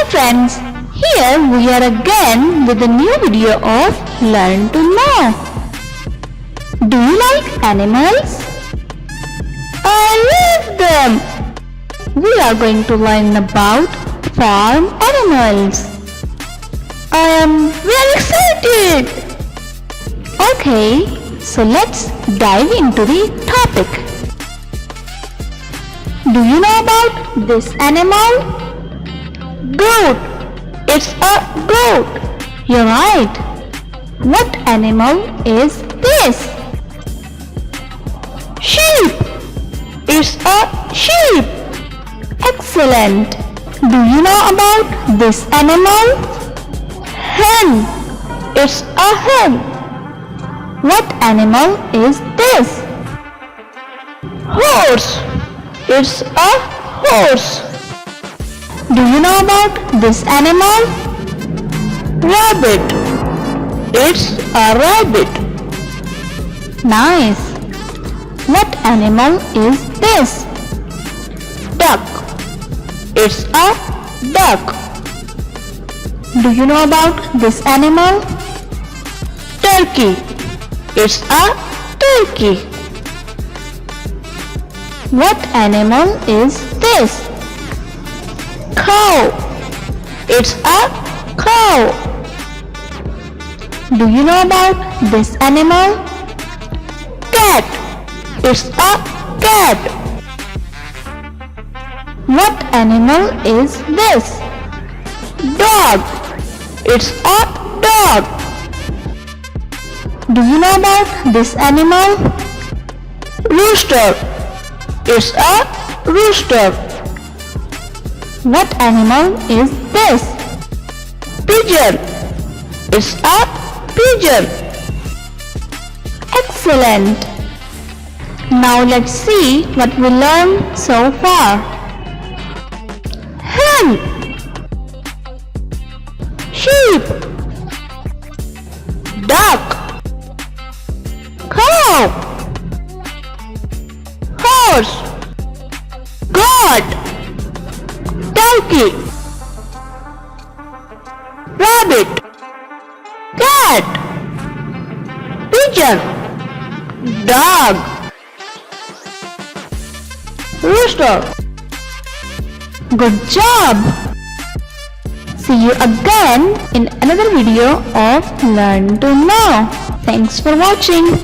friends, here we are again with a new video of Learn to Know. Do you like animals? I love them. We are going to learn about farm animals. I am very excited. Okay, so let's dive into the topic. Do you know about this animal? Goat. It's a goat. You're right. What animal is this? Sheep. It's a sheep. Excellent. Do you know about this animal? Hen. It's a hen. What animal is this? Horse. It's a horse. Do you know about this animal? Rabbit. It's a rabbit. Nice. What animal is this? Duck. It's a duck. Do you know about this animal? Turkey. It's a turkey. What animal is this? Cow. It's a cow. Do you know about this animal? Cat. It's a cat. What animal is this? Dog. It's a dog. Do you know about this animal? Rooster. It's a rooster. What animal is this? Pigeon. It's a pigeon. Excellent. Now let's see what we learned so far. Hen. Sheep. Duck. Cow. Horse. Goat. Turkey. Rabbit. Cat. Pigeon. Dog. Rooster. Good job! See you again in another video of Learn to Know. Thanks for watching.